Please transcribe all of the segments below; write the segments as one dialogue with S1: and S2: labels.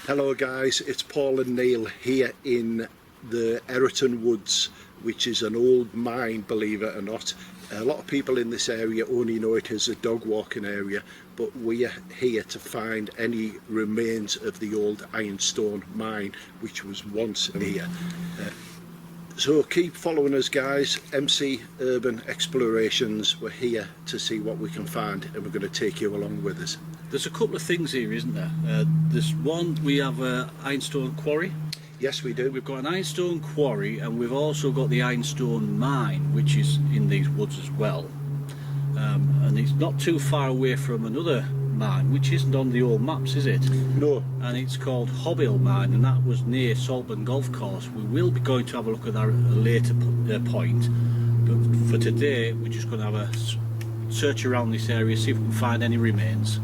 S1: Hello guys, it's Paul and Neil here in the Eriton Woods, which is an old mine, believe it or not. A lot of people in this area only know it as a dog walking area, but we are here to find any remains of the old Ironstone mine which was once here. So keep following us guys. MC Urban Explorations, we're here to see what we can find and we're going to take you along with us.
S2: There's a couple of things here, isn't there? There's one, we have an ironstone quarry.
S1: Yes, we do.
S2: We've got an ironstone quarry, and we've also got the ironstone mine, which is in these woods as well. And it's not too far away from another mine, which isn't on the old maps, is it?
S1: No.
S2: And it's called Hobhill Mine, and that was near Saltburn Golf Course. We will be going to have a look at that at a later point, but for today we're just going to have a search around this area, see if we can find any remains.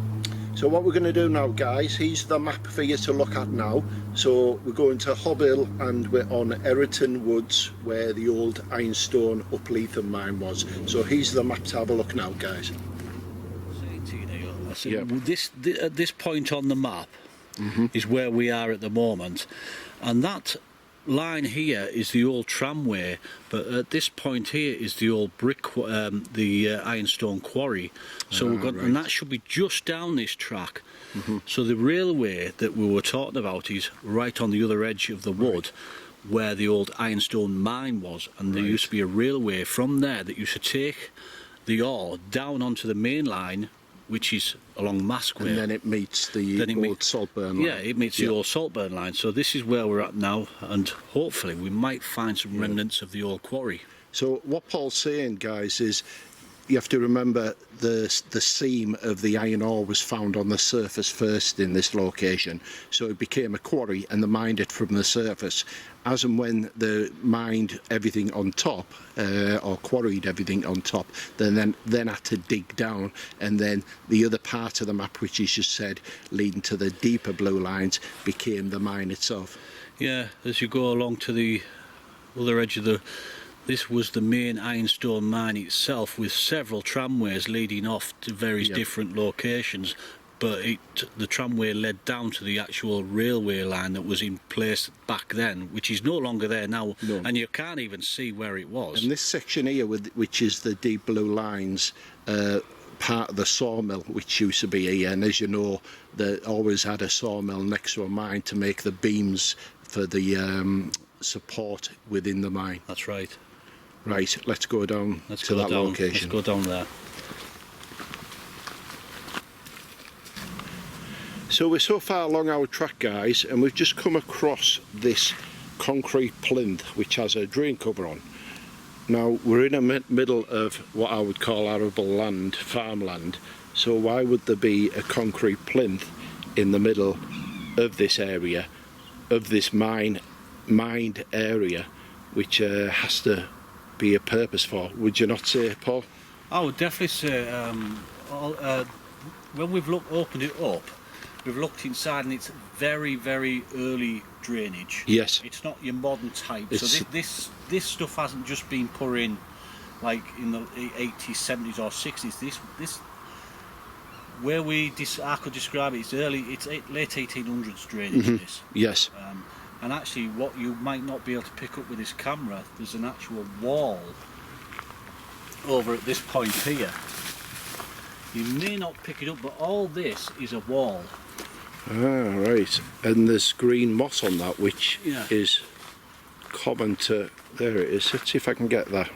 S1: So what we're going to do now guys, here's the map for you to look at now. So we're going to Hobhill and we're on Eriton Woods where the old Ironstone Upleathem mine was. So here's the map to have a look now guys.
S2: Yeah. At this point on the map is where we are at the moment, and that line here is the old tramway, but at this point here is the old the ironstone quarry. So we've got, and that should be just down this track. So the railway that we were talking about is right on the other edge of the wood, where the old ironstone mine was, and there used to be a railway from there that used to take the ore down onto the main line, which is along Maskway.
S1: And then it meets the old Saltburn line.
S2: Yeah, it meets the old Saltburn line. So this is where we're at now, and hopefully we might find some remnants of the old quarry.
S1: So what Paul's saying, guys, is you have to remember the seam of the iron ore was found on the surface first in this location. So it became a quarry and they mined it from the surface. As and when they mined everything on top, or quarried everything on top, then had to dig down, and then the other part of the map, which is just said, leading to the deeper blue lines, became the mine itself.
S2: Yeah, as you go along to the other edge of this was the main ironstone mine itself, with several tramways leading off to various different locations, but the tramway led down to the actual railway line that was in place back then, which is no longer there now, and you can't even see where it was.
S1: And this section here, which is the deep blue lines, part of the sawmill which used to be here, and as you know, they always had a sawmill next to a mine to make the beams for the support within the mine.
S2: That's right.
S1: Right, let's go down to that location.
S2: Let's go down there.
S1: So we're so far along our track guys, and we've just come across this concrete plinth which has a drain cover on. Now we're in the middle of what I would call arable land, farmland, so why would there be a concrete plinth in the middle of this area, of this mined area, which has to be a purpose for, would you not say, Paul?
S2: I would definitely say, when we've opened it up, we've looked inside, and it's very, very early drainage.
S1: Yes.
S2: It's not your modern type. So this stuff hasn't just been put in like in the 80s, 70s or 60s. This where I could describe it, it's late 1800s drainage. This.
S1: Yes.
S2: And actually, what you might not be able to pick up with this camera, there's an actual wall over at this point here. You may not pick it up, but all this is a wall.
S1: Ah, right. And there's green moss on that, which is common to... There it is. Let's see if I can get that.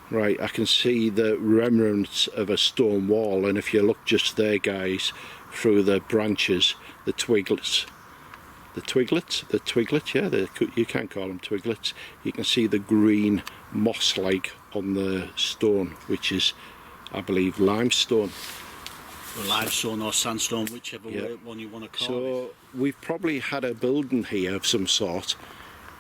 S1: Right, I can see the remnants of a stone wall, and if you look just there, guys, through the branches, the twiglets, yeah, you can call them twiglets. You can see the green moss-like on the stone, which is, I believe, limestone.
S2: Well, limestone or sandstone, whichever one you want to call it.
S1: So we've probably had a building here of some sort,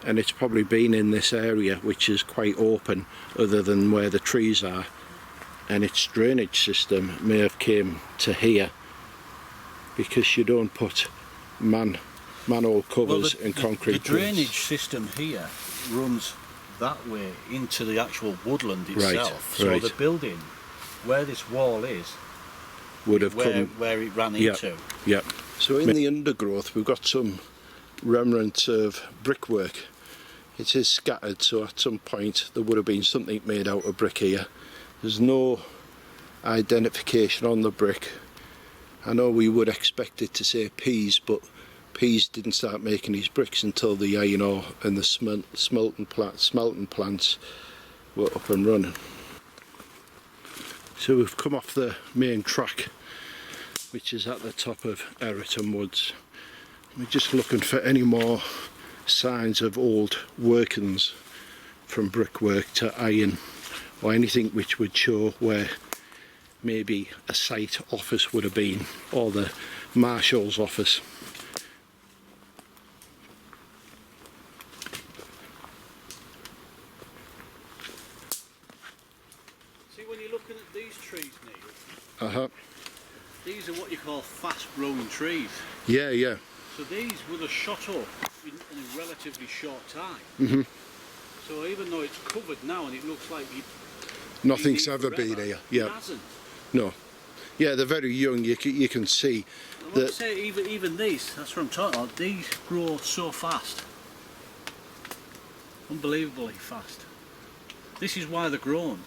S1: and it's probably been in this area, which is quite open, other than where the trees are, and its drainage system may have came to here, because you don't put manhole covers and concrete.
S2: The drainage system here runs that way into the actual woodland itself. So the building, where this wall is,
S1: would have
S2: where it ran into.
S1: Yeah. So in the undergrowth we've got some remnants of brickwork. It is scattered, so at some point there would have been something made out of brick here. There's no identification on the brick. I know we would expect it to say Pease, but Pease didn't start making his bricks until the iron ore and the smelting plants were up and running. So we've come off the main track, which is at the top of Ironstone Woods. We're just looking for any more signs of old workings, from brickwork to iron, or anything which would show where maybe a site office would have been, or the marshal's office.
S2: See, when you're looking at these trees, Neil, these are what you call fast growing trees.
S1: Yeah, yeah.
S2: So these would have shot up in a relatively short time. So even though it's covered now and it looks like
S1: nothing's ever been here. Yeah.
S2: It hasn't.
S1: No. Yeah, they're very young. You can see
S2: I want to say even these. That's what I'm talking about. These grow so fast, unbelievably fast. This is why they're grown.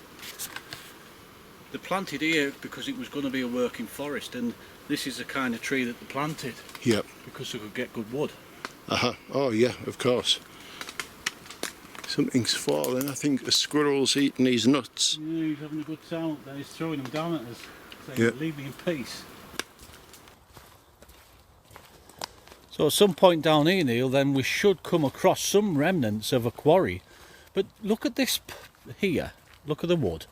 S2: They planted here because it was going to be a working forest, and this is the kind of tree that they planted.
S1: Yep.
S2: Because they could get good wood.
S1: Oh yeah, of course. Something's falling. I think a squirrel's eating these nuts.
S2: Yeah, he's having a good time up there. He's throwing them down at us, saying, leave me in peace. So at some point down here, Neil, then we should come across some remnants of a quarry. But look at this here. Look at the wood.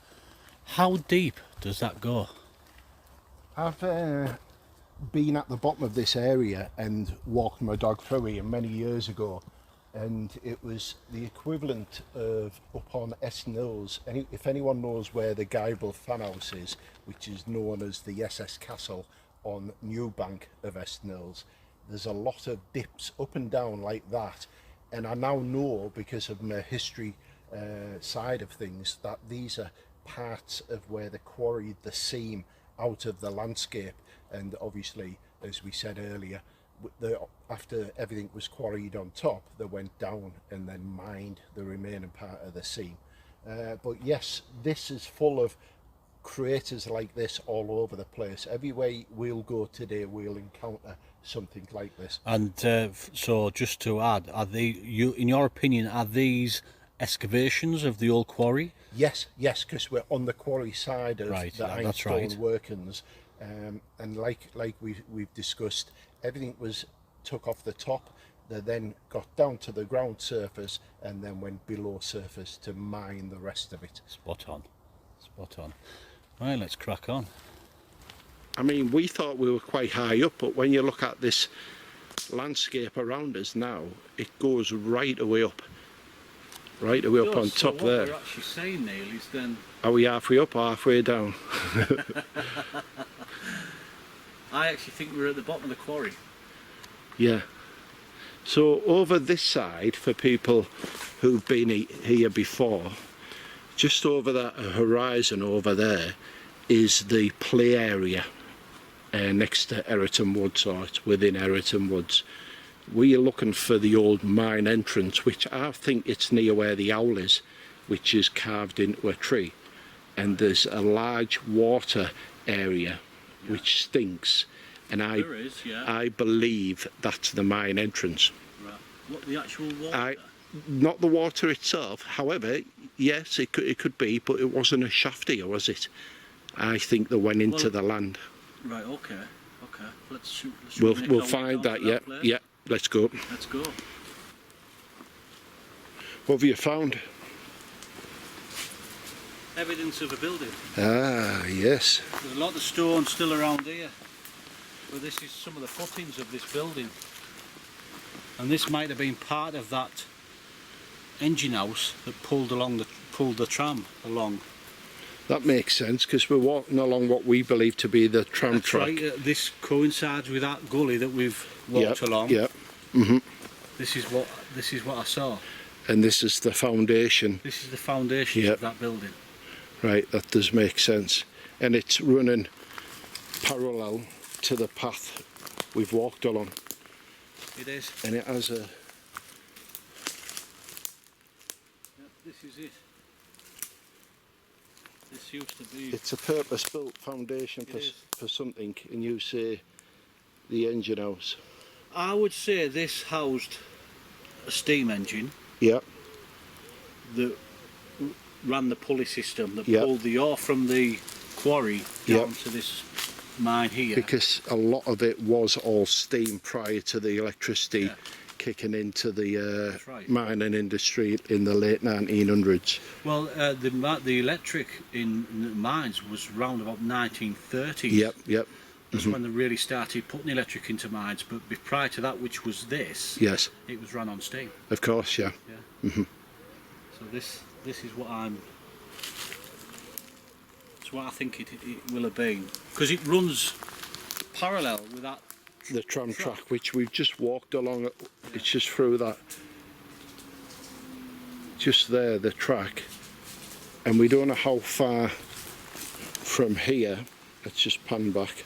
S2: How deep does that go?
S1: I've been at the bottom of this area and walked my dog through here many years ago, and it was the equivalent of up on Eston Hills. If anyone knows where the Guyville Fan House is, which is known as the SS Castle on New Bank of Eston Hills, there's a lot of dips up and down like that, and I now know, because of my history side of things, that these are parts of where they quarried the seam out of the landscape. And obviously, as we said earlier, after everything was quarried on top, they went down and then mined the remaining part of the seam. But yes, this is full of craters like this all over the place. Everywhere we'll go today, we'll encounter something like this.
S2: And so, just to add, in your opinion, are these excavations of the old quarry?
S1: Yes, because we're on the quarry side of the Ironstone workings, and like we've discussed, everything was took off the top. They then got down to the ground surface and then went below surface to mine the rest of it.
S2: Spot on. Right, let's crack on.
S1: I mean, we thought we were quite high up, but when you look at this landscape around us now, it goes right away up. Right away up on top there.
S2: What we're actually saying, Neil, is then...
S1: Are we halfway up or halfway down?
S2: I actually think we're at the bottom of the quarry.
S1: Yeah. So over this side, for people who've been here before, just over that horizon over there is the play area next to Ironstone Woods, or it's within Ironstone Woods. We are looking for the old mine entrance, which I think it's near where the owl is, which is carved into a tree. And there's a large water area which stinks, and I believe that's the mine entrance.
S2: Right. What, the actual water?
S1: Not the water itself, however, yes, it could be, but it wasn't a shaft here, was it? I think they went into the land.
S2: Right, okay. Let's
S1: we'll find that, yeah. Let's go.
S2: Let's go.
S1: What have you found?
S2: Evidence of a building.
S1: Ah, yes.
S2: There's a lot of stone still around here. But this is some of the footings of this building. And this might have been part of that engine house that pulled the tram along.
S1: That makes sense, because we're walking along what we believe to be the tram track.
S2: Right, this coincides with that gully that we've walked along.
S1: Yep.
S2: This is what I saw.
S1: And this is the foundation.
S2: This is the foundation of that building.
S1: Right, that does make sense. And it's running parallel to the path we've walked along.
S2: It is.
S1: And it has a...
S2: Yeah, this is it. This used to be...
S1: It's a purpose-built foundation for something, and you say the engine house.
S2: I would say this housed a steam engine.
S1: Yeah.
S2: That ran the pulley system that
S1: Yep.
S2: pulled the ore from the quarry down
S1: Yep.
S2: to this mine here.
S1: Because a lot of it was all steam prior to the electricity kicking into the
S2: right.
S1: mining industry in the late 1900s.
S2: Well, the electric in the mines was round about 1930s.
S1: Yep, yep.
S2: That's when they really started putting electric into mines. But prior to that, which was this,
S1: Yes,
S2: it was run on steam.
S1: of course, yeah.
S2: Yeah. So this is what it's what I think it will have been, because it runs parallel with that.
S1: The tram track, which we've just walked along, it's just through that, just there, the track, and we don't know how far from here, let's just pan back,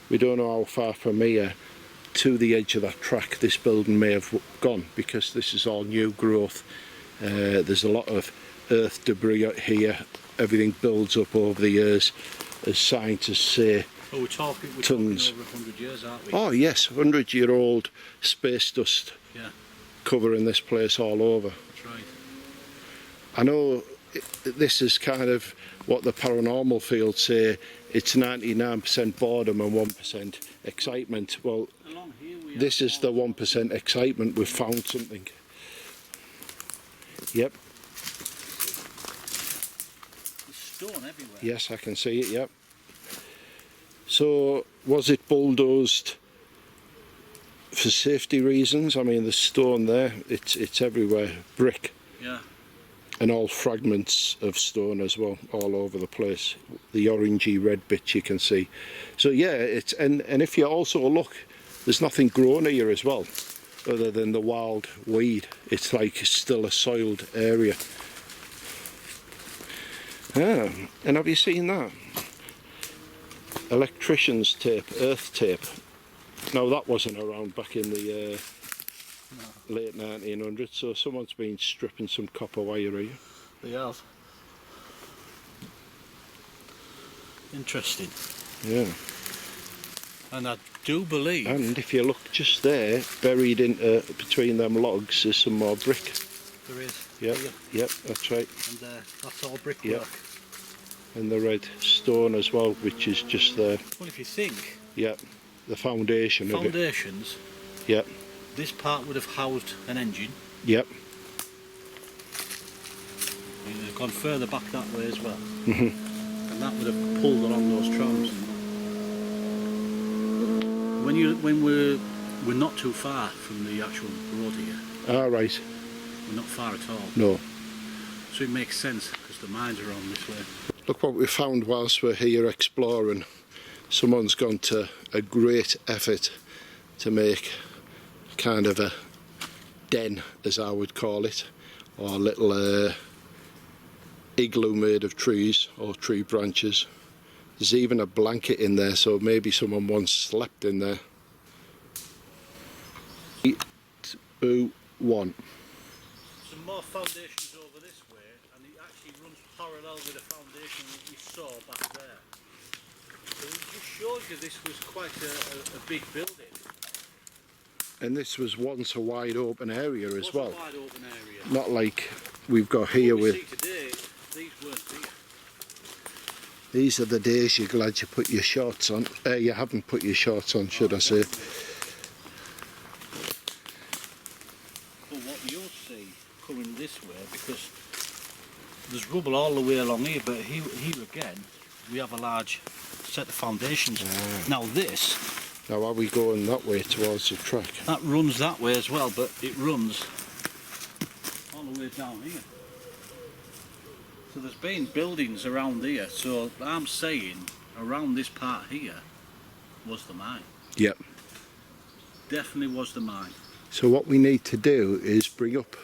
S1: we don't know how far from here to the edge of that track this building may have gone, because this is all new growth. There's a lot of earth debris out here, everything builds up over the years, as scientists say.
S2: Oh, we're talking
S1: tons.
S2: over 100 years, aren't we?
S1: Oh yes, 100-year-old space dust covering this place all over.
S2: That's right.
S1: I know this is kind of what the paranormal field say, it's 99% boredom and 1% excitement. Well,
S2: Along here we
S1: this is the 1% excitement, we've found something. Yep,
S2: there's stone everywhere.
S1: yes, I can see it, yep. So, was it bulldozed for safety reasons? I mean, the stone there, it's everywhere, brick.
S2: Yeah.
S1: And all fragments of stone as well, all over the place. The orangey red bits you can see. So yeah, it's and if you also look, there's nothing growing here as well, other than the wild weed. It's like still a soiled area. Yeah, and have you seen that? Electrician's tape, earth tape. No, that wasn't around back in the late 1900s, so someone's been stripping some copper wire here.
S2: They have. Interesting.
S1: Yeah.
S2: And I do believe...
S1: And if you look just there, buried into between them logs, is some more brick.
S2: There is.
S1: Yep,
S2: Here.
S1: yep, that's right.
S2: And that's all brickwork.
S1: Yep. And the red stone as well, which is just there.
S2: Well, if you think...
S1: Yep, the foundation of it.
S2: Foundations,
S1: Yep,
S2: this part would have housed an engine.
S1: yep.
S2: And they've gone further back that way as well. And that would have pulled along those trams. When we're not too far from the actual road here.
S1: All right.
S2: We're not far at all.
S1: No.
S2: So it makes sense because the mines are on this way.
S1: Look what we found whilst we're here exploring. Someone's gone to a great effort to make kind of a den, as I would call it, or a little igloo made of trees or tree branches. There's even a blanket in there, so maybe someone once slept in there. 3, 2, 1.
S2: Some more foundations over this way, and it actually runs parallel with the foundation that we saw back there. So it just shows you this was quite a big building.
S1: And this was once a wide open area as well.
S2: A wide open area.
S1: Not like we've got here
S2: What we
S1: with...
S2: see today, these weren't here.
S1: These are the days you're glad you put your shorts on. You haven't put your shorts on, should I say.
S2: But what you'll see coming this way, because there's rubble all the way along here, but here again, we have a large set of foundations. Now this...
S1: Now are we going that way towards the track?
S2: That runs that way as well, but it runs all the way down here. So there's been buildings around here, so I'm saying around this part here was the mine.
S1: Yep.
S2: Definitely was the mine.
S1: So what we need to do is bring up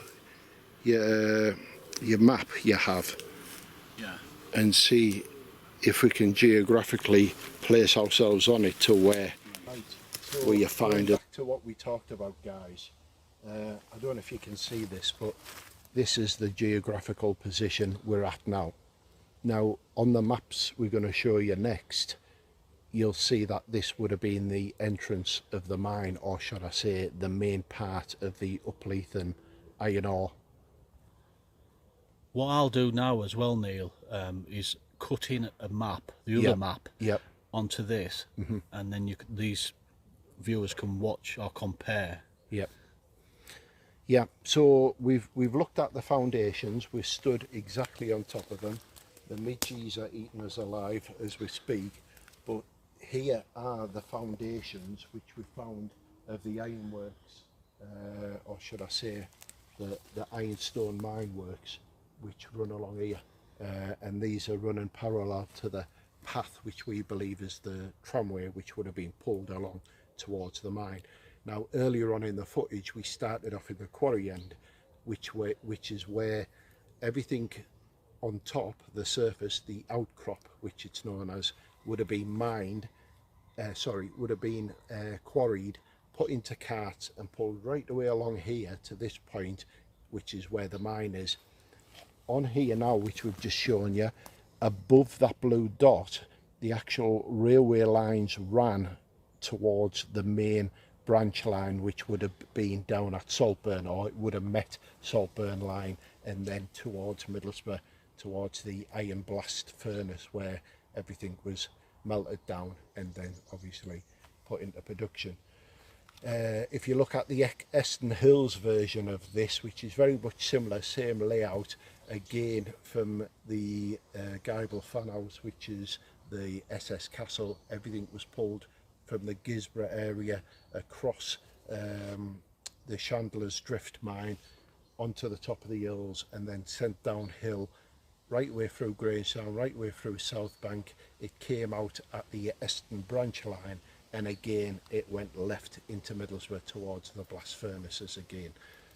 S1: your map you have,
S2: Yeah.
S1: and see if we can geographically place ourselves on it to where.
S2: Right.
S1: where you find it. Back to what we talked about, guys. I don't know if you can see this, but this is the geographical position we're at now. Now, on the maps we're going to show you next, you'll see that this would have been the entrance of the mine, or should I say the main part of the Upleathem iron ore.
S2: What I'll do now as well, Neil, is cut in a map, the other map, onto this, and then these viewers can watch or compare.
S1: Yeah, so we've looked at the foundations. We've stood exactly on top of them. The midges are eating us alive as we speak, but here are the foundations which we found of the ironworks, or should I say the ironstone mine works, which run along here, and these are running parallel to the path which we believe is the tramway which would have been pulled along towards the mine. Now, earlier on in the footage we started off in the quarry end, which is where everything on top, the surface, the outcrop which it's known as, would have been mined, would have been quarried, put into carts and pulled right away along here to this point, which is where the mine is. On here now, which we've just shown you, above that blue dot, the actual railway lines ran towards the main branch line, which would have been down at Saltburn, or it would have met Saltburn line, and then towards Middlesbrough, towards the iron blast furnace where everything was melted down and then obviously put into production. If you look at the Eston Hills version of this, which is very much similar, same layout, again from the Geibel fan house, which is the SS Castle, everything was pulled from the Gisborough area across the Chandler's Drift mine onto the top of the hills and then sent downhill right way through Greystown, right way through South Bank. It came out at the Eston branch line, and again it went left into Middlesbrough towards the blast furnaces again.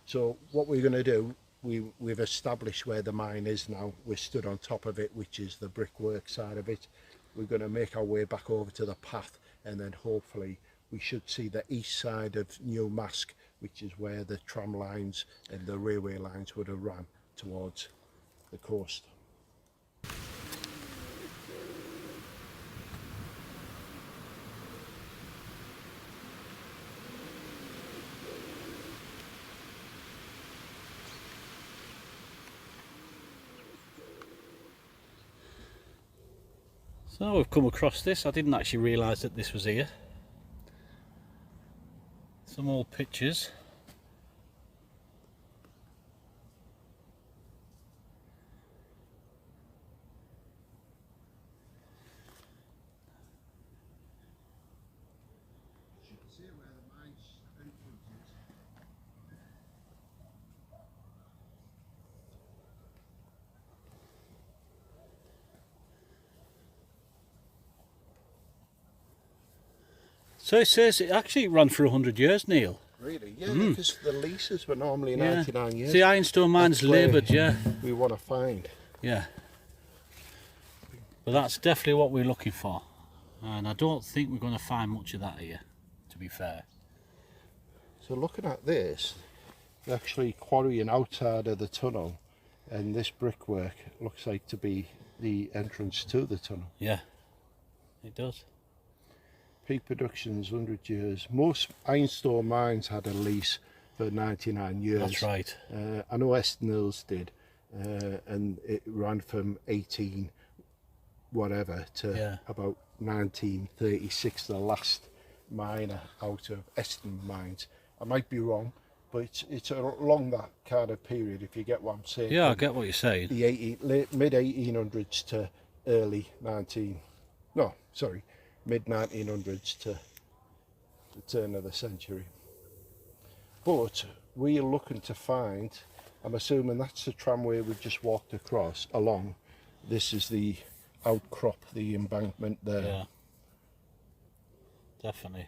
S1: So what we're going to do, we've established where the mine is now. We're stood on top of it, which is the brickwork side of it. We're going to make our way back over to the path, and then hopefully we should see the east side of New Mask, which is where the tram lines and the railway lines would have run towards the coast.
S2: So we've come across this. I didn't actually realise that this was here. Some old pictures. So it says it actually ran for 100 years, Neil.
S1: Really? Yeah, because the leases were normally 99 years.
S2: The Ironstone mine's laboured,
S1: we want to find.
S2: Yeah. But that's definitely what we're looking for. And I don't think we're going to find much of that here, to be fair.
S1: So looking at this, they're actually quarrying outside of the tunnel, and this brickwork looks like to be the entrance to the tunnel.
S2: Yeah, it does.
S1: Peak Productions, 100 years. Most ironstone mines had a lease for 99 years.
S2: That's right.
S1: I know Eston Hills did, and it ran from 18 whatever to about 1936, the last miner out of Eston mines. I might be wrong, but it's along that kind of period, if you get what I'm saying.
S2: Yeah, I get what you're saying.
S1: The mid 1800s to mid 1900s to the turn of the century. But we are looking to find, I'm assuming that's the tramway we've just walked across along. This is the outcrop, the embankment there.
S2: Yeah, definitely.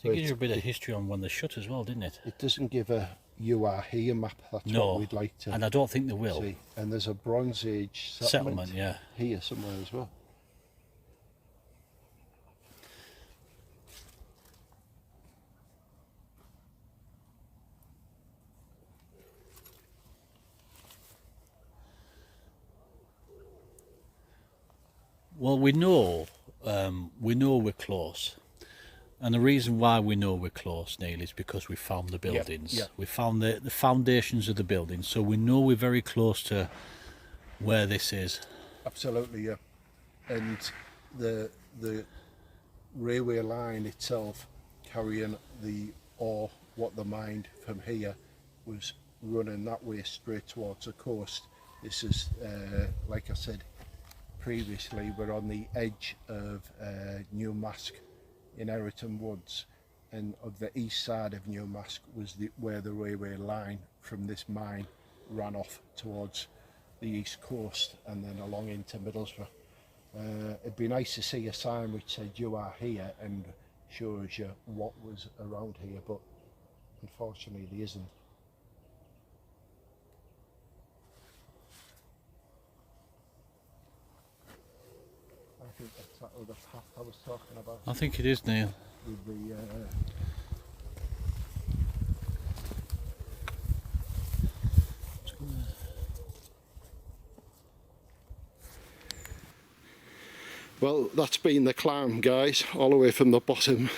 S2: So it gives you a bit of history on when they shut as well, didn't it?
S1: It doesn't give a You Are Here map. That's
S2: No,
S1: what we'd like to
S2: and I don't think they will.
S1: see. And there's a Bronze Age
S2: Settlement, yeah.
S1: here somewhere as well.
S2: Well, we know we're close, and the reason why we know we're close, Neil, is because we found the buildings.
S1: Yeah.
S2: We found the foundations of the buildings, so we know we're very close to where this is.
S1: Absolutely, yeah. And the railway line itself carrying the ore, what the mine from here was running that way straight towards the coast. This is, like I said previously, we're on the edge of Newmask in Eriton Woods, and of the east side of Newmask was where the railway line from this mine ran off towards the east coast and then along into Middlesbrough. It'd be nice to see a sign which said "You Are Here" and shows you what was around here, but unfortunately there isn't. I think that's that other path I was talking about.
S2: I think it is, Neil.
S1: With the well, that's been the climb, guys, all the way from the bottom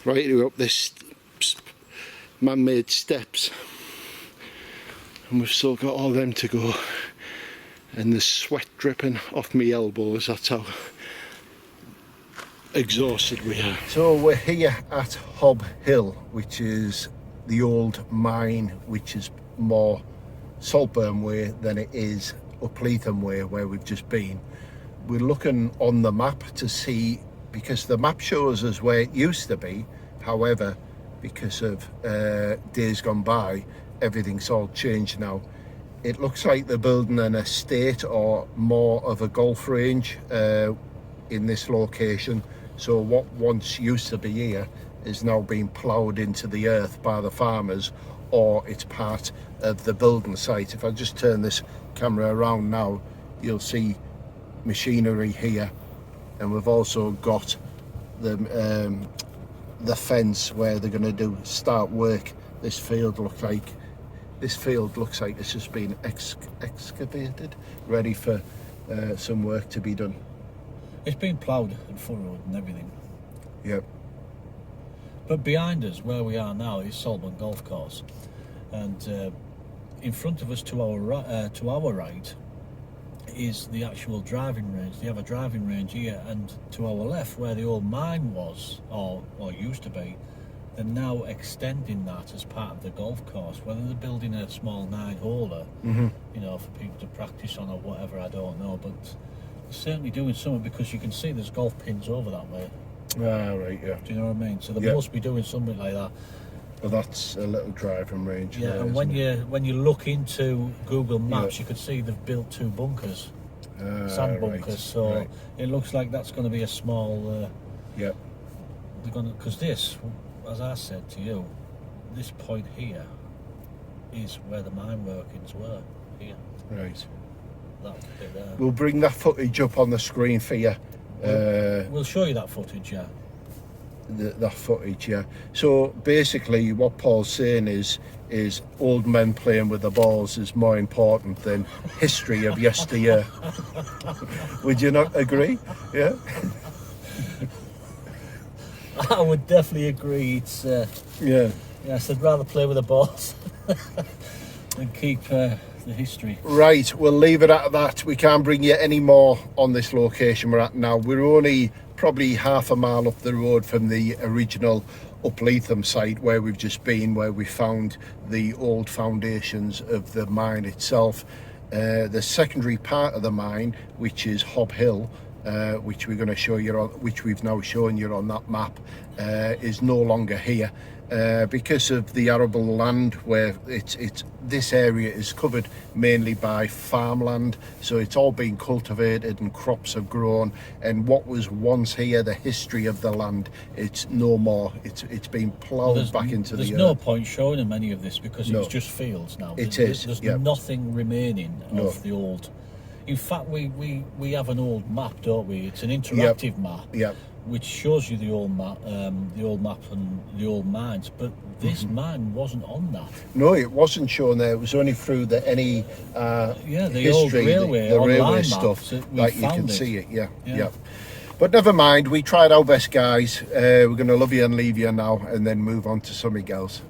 S1: right up this man-made steps, and we've still got all them to go, and the sweat dripping off my elbows. That's how exhausted we are. So we're here at Hobhill, which is the old mine, which is more Saltburn way than it is Upleathem way, where we've just been. We're looking on the map to see, because the map shows us where it used to be. However, because of days gone by, everything's all changed now. It looks like they're building an estate or more of a golf range in this location. So what once used to be here is now being ploughed into the earth by the farmers, or it's part of the building site. If I just turn this camera around now, you'll see machinery here, and we've also got the fence where they're going to start work. This field looks like it's just been excavated, ready for some work to be done.
S2: It's been ploughed and furrowed and everything.
S1: Yep.
S2: But behind us, where we are now, is Saltburn Golf Course, and in front of us, to our right, is the actual driving range. They have a driving range here, and to our left, where the old mine was, or used to be, they're now extending that as part of the golf course. Whether they're building a small 9-holer, you know, for people to practice on or whatever, I don't know, but they're certainly doing something, because you can see there's golf pins over that way.
S1: Ah, right, yeah.
S2: Do you know what I mean? So they must be doing something like that.
S1: Well, that's a little driving range.
S2: Yeah,
S1: there,
S2: and when you look into Google Maps, you could see they've built 2 bunkers, sand bunkers.
S1: Right,
S2: so it looks like that's going to be a small.
S1: Yep.
S2: They're going because this, as I said to you, this point here is where the mine workings were. Here.
S1: Right.
S2: That bit there.
S1: We'll bring that footage up on the screen for you.
S2: We'll show you that footage, yeah.
S1: That footage, yeah. So basically what Paul's saying is old men playing with the balls is more important than history of yesteryear. Would you not agree? Yeah.
S2: I would definitely agree. It's
S1: Yeah.
S2: yes, I'd rather play with the balls than keep the history.
S1: Right, we'll leave it at that. We can't bring you any more on this location we're at now. We're only probably half a mile up the road from the original Upleathem site where we've just been, where we found the old foundations of the mine itself. The secondary part of the mine, which is Hobhill, which we're going to show you on, which we've now shown you on that map, is no longer here. Because of the arable land, where this area is covered mainly by farmland, so it's all been cultivated and crops have grown, and what was once here, the history of the land, it's no more. It's been ploughed back into the earth.
S2: There's no point showing them any of this because
S1: No.
S2: it's just fields now.
S1: There's
S2: There's nothing remaining
S1: No.
S2: of the old. In fact, we have an old map, don't we? It's an interactive map.
S1: Yep.
S2: Which shows you the old map and the old mines, but this mine wasn't on that.
S1: No, it wasn't shown there. It was only through the
S2: the
S1: history,
S2: old railway,
S1: the
S2: online
S1: railway
S2: maps
S1: stuff,
S2: that we
S1: like you can
S2: found it.
S1: see it. Yeah,
S2: Yeah.
S1: yeah. But never mind. We tried our best, guys. We're going to love you and leave you now, and then move on to something else.